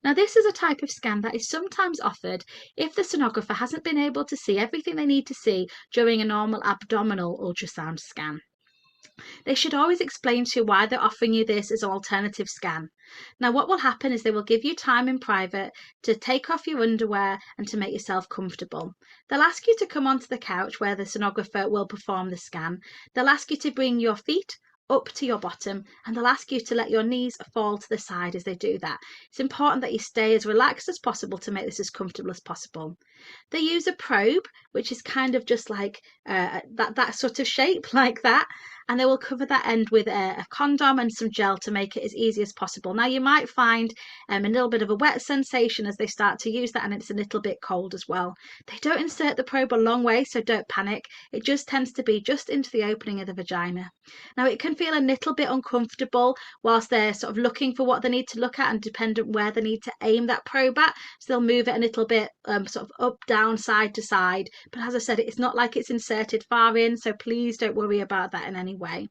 Now, this is a type of scan that is sometimes offered if the sonographer hasn't been able to see everything they need to see during a normal abdominal ultrasound scan. They should always explain to you why they're offering you this as an alternative scan. Now, what will happen is they will give you time in private to take off your underwear and to make yourself comfortable. They'll ask you to come onto the couch where the sonographer will perform the scan. They'll ask you to bring your feet up to your bottom, and they'll ask you to let your knees fall to the side as they do that. It's important that you stay as relaxed as possible to make this as comfortable as possible. They use a probe, which is kind of just like that sort of shape like that, and they will cover that end with a condom and some gel to make it as easy as possible. Now, you might find a little bit of a wet sensation as they start to use that, and it's a little bit cold as well. They don't insert the probe a long way, so don't panic. It just tends to be just into the opening of the vagina. Now, it can feel a little bit uncomfortable whilst they're sort of looking for what they need to look at and dependent where they need to aim that probe at. So they'll move it a little bit sort of up, down, side to side. But as I said, it's not like it's inserted far in, so please don't worry about that in any way.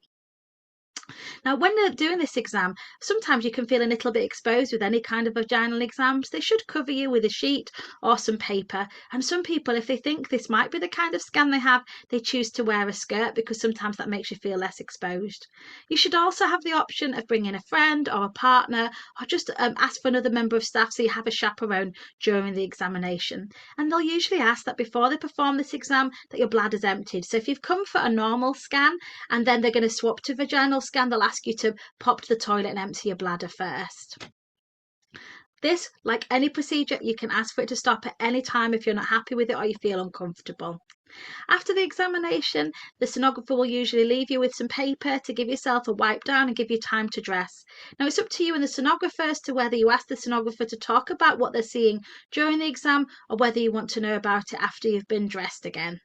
Now, when they're doing this exam, sometimes you can feel a little bit exposed with any kind of vaginal exams. They should cover you with a sheet or some paper. And some people, if they think this might be the kind of scan they have, they choose to wear a skirt because sometimes that makes you feel less exposed. You should also have the option of bringing a friend or a partner, or just ask for another member of staff so you have a chaperone during the examination. And they'll usually ask that before they perform this exam that your bladder's emptied. So if you've come for a normal scan and then they're going to swap to vaginal scan, they'll ask you to pop to the toilet and empty your bladder first. This, like any procedure, you can ask for it to stop at any time if you're not happy with it or you feel uncomfortable. After the examination, the sonographer will usually leave you with some paper to give yourself a wipe down and give you time to dress. Now, it's up to you and the sonographer as to whether you ask the sonographer to talk about what they're seeing during the exam or whether you want to know about it after you've been dressed again.